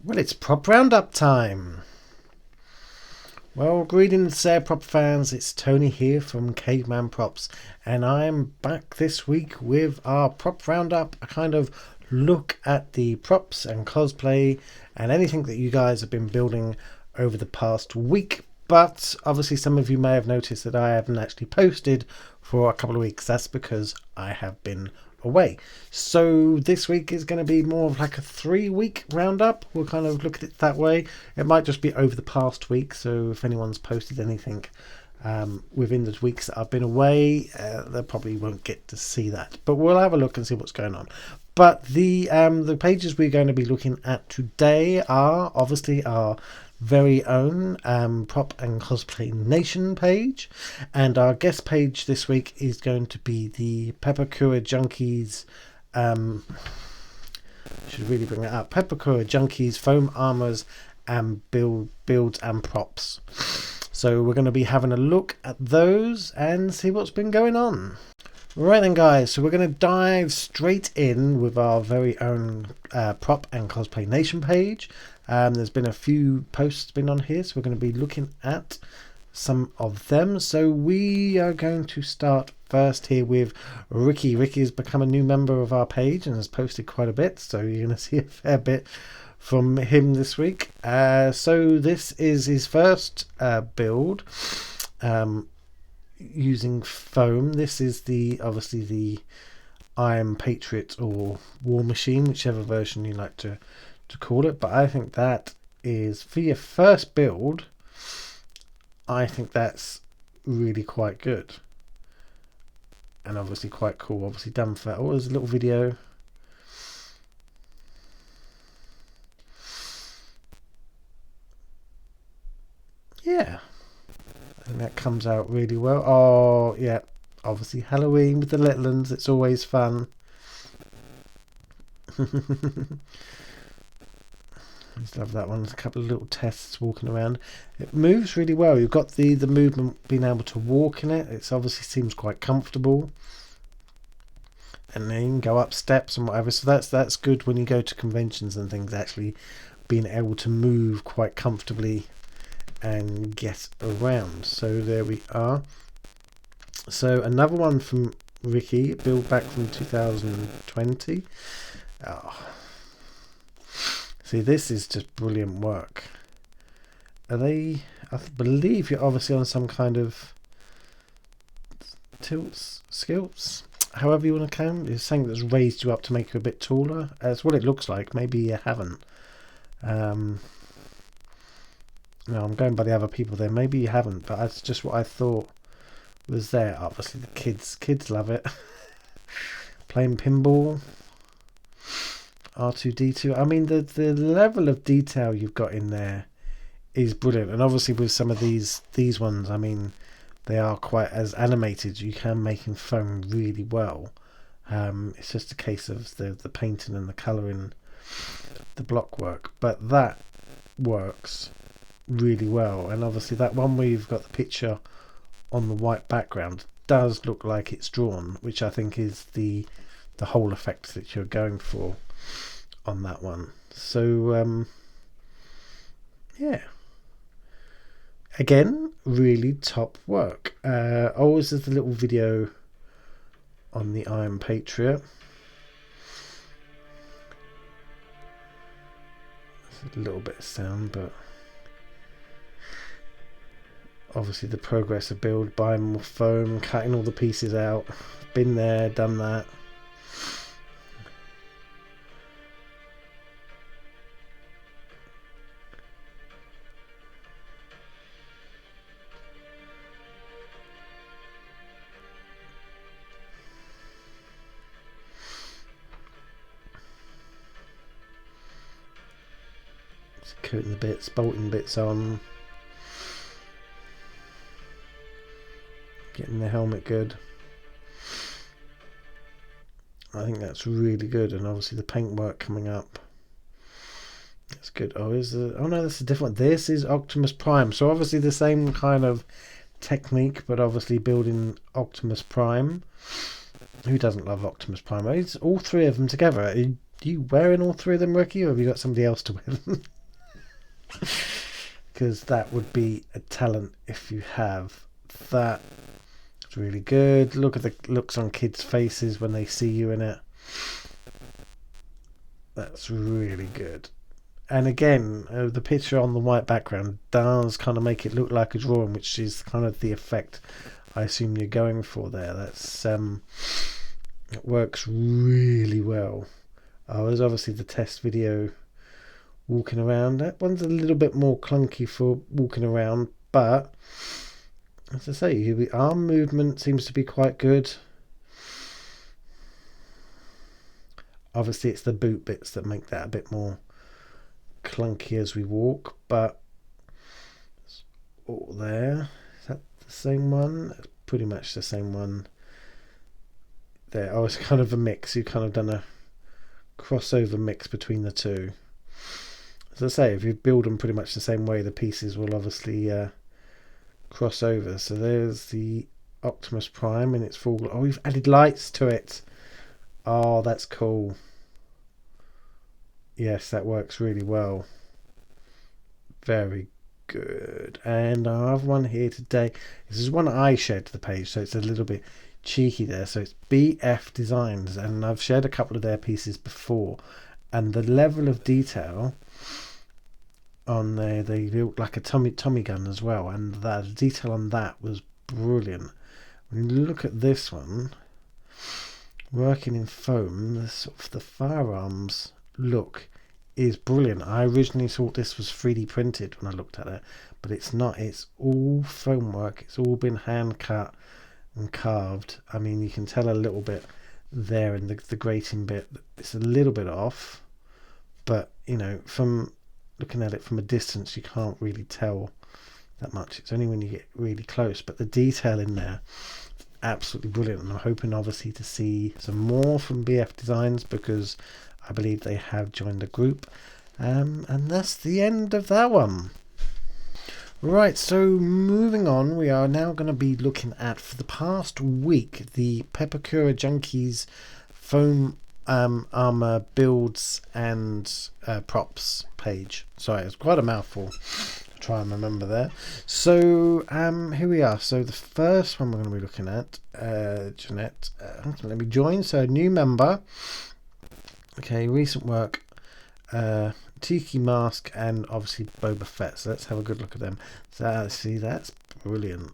Well, it's prop roundup time. Well, greetings there, prop fans. It's Tony here from Caveman Props, and I'm back this week with our prop roundup, a kind of look at the props and cosplay and anything that you guys have been building over the past week. But obviously, some of you may have noticed that I haven't actually posted for a couple of weeks. That's because I have been away. So this week is going to be more of like a 3-week roundup. We'll kind of look at it that way. It might just be over the past week, so if anyone's posted anything within the weeks that I've been away, they probably won't get to see that, but we'll have a look and see what's going on. But the pages we're going to be looking at today are obviously our very own Prop and Cosplay Nation page, and our guest page this week is going to be the Peppercura Junkies. Should really bring it up. Peppercura Junkies foam armors and builds and props. So we're going to be having a look at those and see what's been going on. Right then, guys, so we're going to dive straight in with our very own Prop and Cosplay Nation page. There's been a few posts been on here, so we're going to be looking at some of them. So we are going to start first here with Ricky. Ricky has become a new member of our page and has posted quite a bit, so you're going to see a fair bit from him this week. So this is his first build using foam. This is obviously the Iron Patriot or War Machine, whichever version you like to call it, but I think that is, for your first build, I think that's really quite good and obviously quite cool. Obviously done for, oh, there's a little video. Yeah, I think that comes out really well. Oh yeah, obviously Halloween with the little ones, it's always fun. I just love that one. There's a couple of little tests walking around. It moves really well. You've got the movement, being able to walk in it. It obviously seems quite comfortable. And then you can go up steps and whatever. So that's good when you go to conventions and things, actually being able to move quite comfortably and get around. So there we are. So another one from Ricky, build back from 2020. Oh. See, this is just brilliant work. Are they? I believe you're obviously on some kind of tilts, skills, however you want to count. It's saying that's raised you up to make you a bit taller. That's what it looks like. Maybe you haven't. No, I'm going by the other people there. Maybe you haven't, but that's just what I thought was there. Obviously, the kids love it. Playing pinball. R2D2. I mean, the level of detail you've got in there is brilliant, and obviously with some of these ones, I mean, they are quite as animated. You can make in foam really well. It's just a case of the painting and the colouring, the block work, but that works really well. And obviously that one where you've got the picture on the white background does look like it's drawn, which I think is the whole effect that you're going for on that one. So yeah, again, really top work. Always there's a little video on the Iron Patriot. There's a little bit of sound, but obviously the progress of build, buying more foam, cutting all the pieces out. Been there, done that. Coating the bits, bolting bits on, getting the helmet good. I think that's really good, and obviously the paintwork coming up, that's good. Oh, oh no, that's a different one. This is Optimus Prime, so obviously the same kind of technique, but obviously building Optimus Prime. Who doesn't love Optimus Prime? It's all three of them together. you wearing all three of them, Ricky, or have you got somebody else to wear them? Because that would be a talent if you have that. It's really good. Look at the looks on kids' faces when they see you in it. That's really good. And again, the picture on the white background does kind of make it look like a drawing, which is kind of the effect I assume you're going for there. That's it works really well. There's obviously the test video walking around. That one's a little bit more clunky for walking around, but as I say, the arm movement seems to be quite good. Obviously, it's the boot bits that make that a bit more clunky as we walk, but it's all there. Is that the same one? It's pretty much the same one there. Oh, it's kind of a mix. You've kind of done a crossover mix between the two. As I say, if you build them pretty much the same way, the pieces will obviously cross over. So there's the Optimus Prime in its full... Oh, we've added lights to it. Oh, that's cool. Yes, that works really well. Very good. And our other one here today, this is one I shared to the page, so it's a little bit cheeky there. So it's BF Designs, and I've shared a couple of their pieces before, and the level of detail on there, they built like a Tommy gun as well, and the detail on that was brilliant. When you look at this one, working in foam, the sort of the firearms look is brilliant. I originally thought this was 3D printed when I looked at it, but it's not. It's all foam work. It's all been hand cut and carved. I mean, you can tell a little bit there in the grating bit. It's a little bit off, but you know, from looking at it from a distance, you can't really tell that much. It's only when you get really close, but the detail in there, absolutely brilliant. And I'm hoping obviously to see some more from BF Designs, because I believe they have joined the group. And that's the end of that one. Right, so moving on, we are now going to be looking at, for the past week, the Pepakura Junkies foam armor builds and props page. Sorry, it's quite a mouthful to try and remember there. So here we are. So the first one we're going to be looking at, Jeanette, let me join. So new member. Okay, recent work, Tiki Mask, and obviously Boba Fett. So let's have a good look at them. So see, that's brilliant.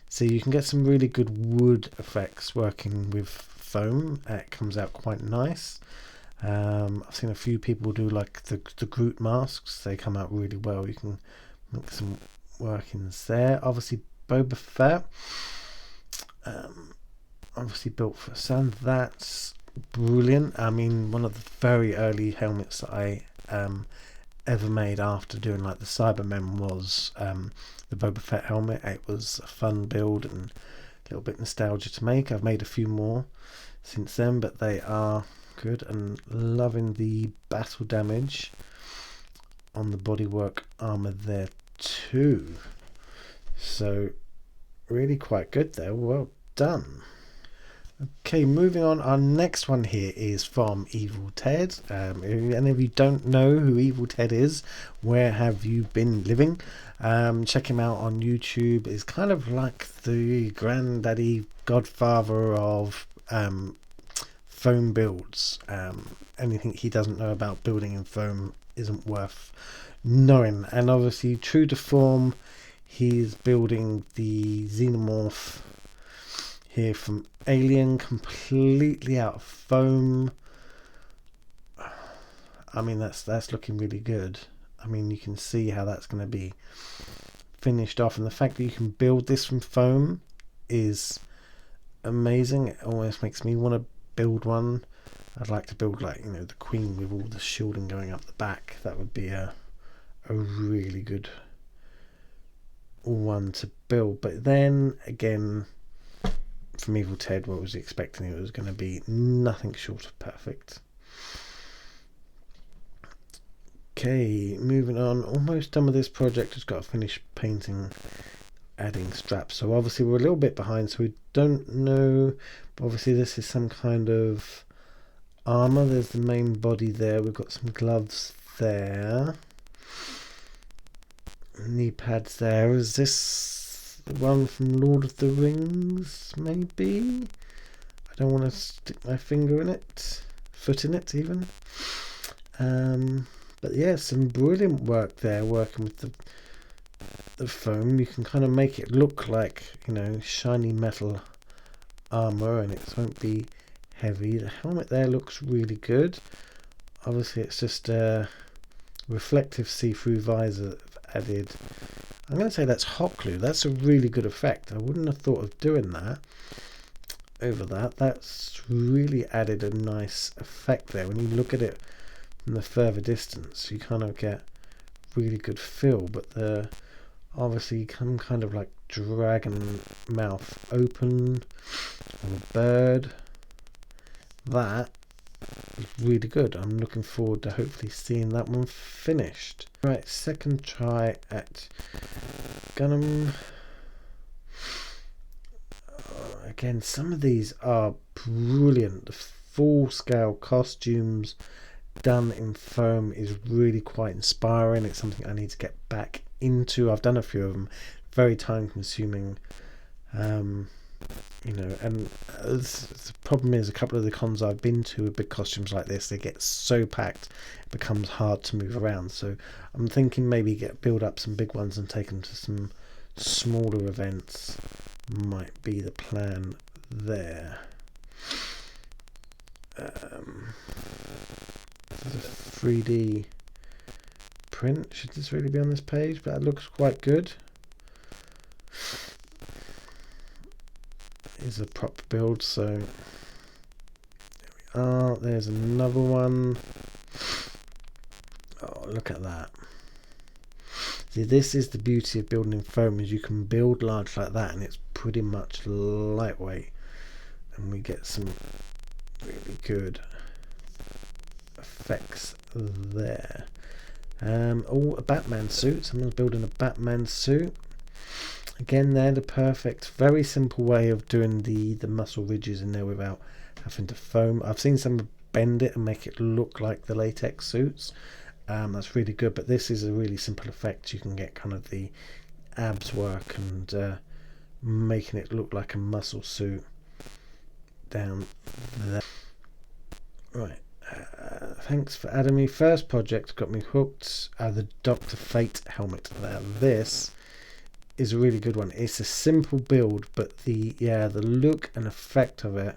So you can get some really good wood effects working with foam. It comes out quite nice. I've seen a few people do like the Groot masks. They come out really well. You can make some workings there. Obviously Boba Fett, obviously built for sun. That's brilliant. I mean, one of the very early helmets that I ever made after doing like the Cybermen was the Boba Fett helmet. It was a fun build and a little bit nostalgia to make. I've made a few more since then, but they are good, and loving the battle damage on the bodywork armor there too. So really quite good there. Well done. Okay, moving on. Our next one here is from Evil Ted. If any of you don't know who Evil Ted is, where have you been living? Check him out on YouTube. He's kind of like the granddaddy godfather of foam builds. Anything he doesn't know about building in foam isn't worth knowing. And obviously, true to form, he's building the Xenomorph here from Alien, completely out of foam. I mean, that's looking really good. I mean, you can see how that's going to be finished off, and the fact that you can build this from foam is amazing. It almost makes me want to build one. I'd like to build, like, you know, the Queen with all the shielding going up the back. That would be a really good one to build. But then again, from Evil Ted, what was he expecting? It was going to be nothing short of perfect. Okay, moving on. Almost done with this project. Just got to finish painting, adding straps. So obviously we're a little bit behind, so we don't know. But obviously this is some kind of armor. There's the main body there. We've got some gloves there. Knee pads there. Is this the one from Lord of the Rings? Maybe? I don't want to stick my finger in it. Foot in it even. But yeah, some brilliant work there, working with the foam. You can kind of make it look like, you know, shiny metal armor, and it won't be heavy. The helmet there looks really good. Obviously it's just a reflective see-through visor added. I'm going to say that's hot glue. That's a really good effect. I wouldn't have thought of doing that over that. That's really added a nice effect there. When you look at it from the further distance, you kind of get really good feel, but the obviously some kind of like dragon mouth open or a bird. That is really good. I'm looking forward to hopefully seeing that one finished. Right, second try at Gunham. Again, some of these are brilliant. The full scale costumes done in foam is really quite inspiring. It's something I need to get back into. I've done a few of them, very time consuming, you know, and the problem is a couple of the cons I've been to with big costumes like this, they get so packed it becomes hard to move around. So I'm thinking maybe build up some big ones and take them to some smaller events might be the plan there. This is a 3D print. Should this really be on this page? But it looks quite good. Is a prop build, so there we are. There's another one. Oh, look at that. See, this is the beauty of building in foam, is you can build large like that and it's pretty much lightweight, and we get some really good effects there. Oh, a Batman suit. Someone's building a Batman suit. Again, they're the perfect, very simple way of doing the muscle ridges in there without having to foam. I've seen some bend it and make it look like the latex suits. That's really good, but this is a really simple effect. You can get kind of the abs work and making it look like a muscle suit down there. Right. Thanks for adding me. First project got me hooked. The Dr. Fate helmet. Now this is a really good one. It's a simple build, but the look and effect of it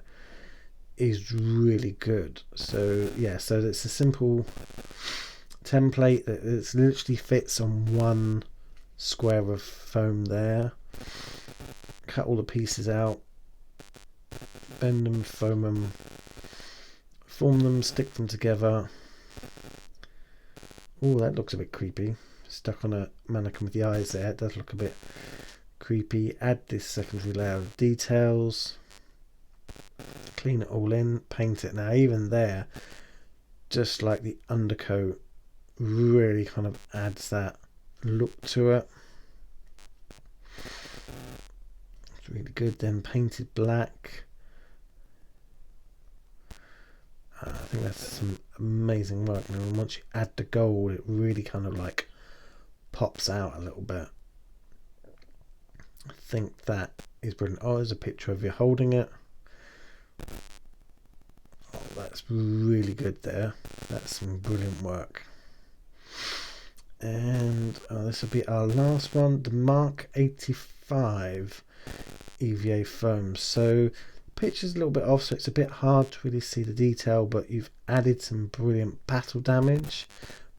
is really good. So yeah, so it's a simple template that it literally fits on one square of foam there. Cut all the pieces out, bend them, foam them, form them, stick them together. Oh, that looks a bit creepy. Stuck on a mannequin with the eyes there. It does look a bit creepy. Add this secondary layer of details. Clean it all in. Paint it. Now even there, just like the undercoat, really kind of adds that look to it. It's really good. Then painted black. I think that's some amazing work. Now once you add the gold, it really kind of like pops out a little bit. I think that is brilliant. Oh, there's a picture of you holding it. Oh, that's really good there. That's some brilliant work. And this will be our last one, the Mark 85 EVA foam. So the picture's a little bit off, so it's a bit hard to really see the detail, but you've added some brilliant battle damage,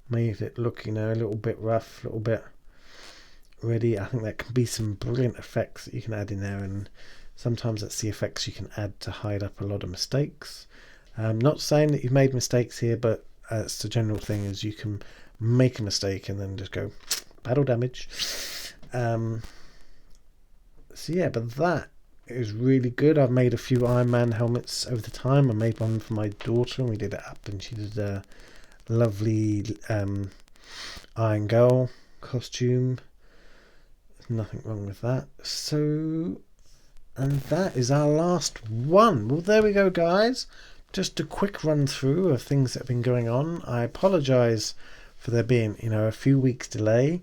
made it look, you know, a little bit rough, a little bit ready. I think that can be some brilliant effects that you can add in there, and sometimes that's the effects you can add to hide up a lot of mistakes. Not saying that you've made mistakes here, but it's the general thing, is you can make a mistake and then just go battle damage. So yeah, but that is really good. I've made a few Iron Man helmets over the time. I made one for my daughter and we did it up, and she did a lovely Iron Girl costume. There's nothing wrong with that. So, and that is our last one. Well, there we go, guys. just a quick run through of things that have been going on. I apologise for there being, a few weeks delay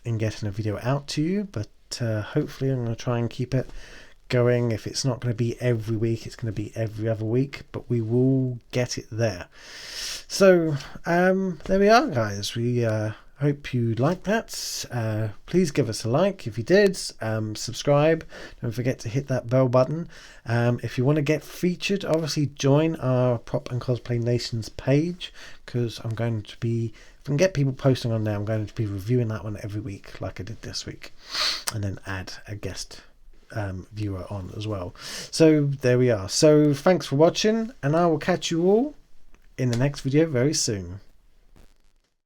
in getting a video out to you, but hopefully I'm going to try and keep it going. If it's not going to be every week, it's going to be every other week, but we will get it there. So there we are, guys. We hope you like that. Please give us a like if you did. Subscribe. Don't forget to hit that bell button. If you want to get featured, obviously join our Prop and Cosplay Nations page, because I'm going to be, if I can get people posting on there, I'm going to be reviewing that one every week like I did this week, and then add a guest viewer on as well. So there we are. So thanks for watching, and I will catch you all in the next video very soon.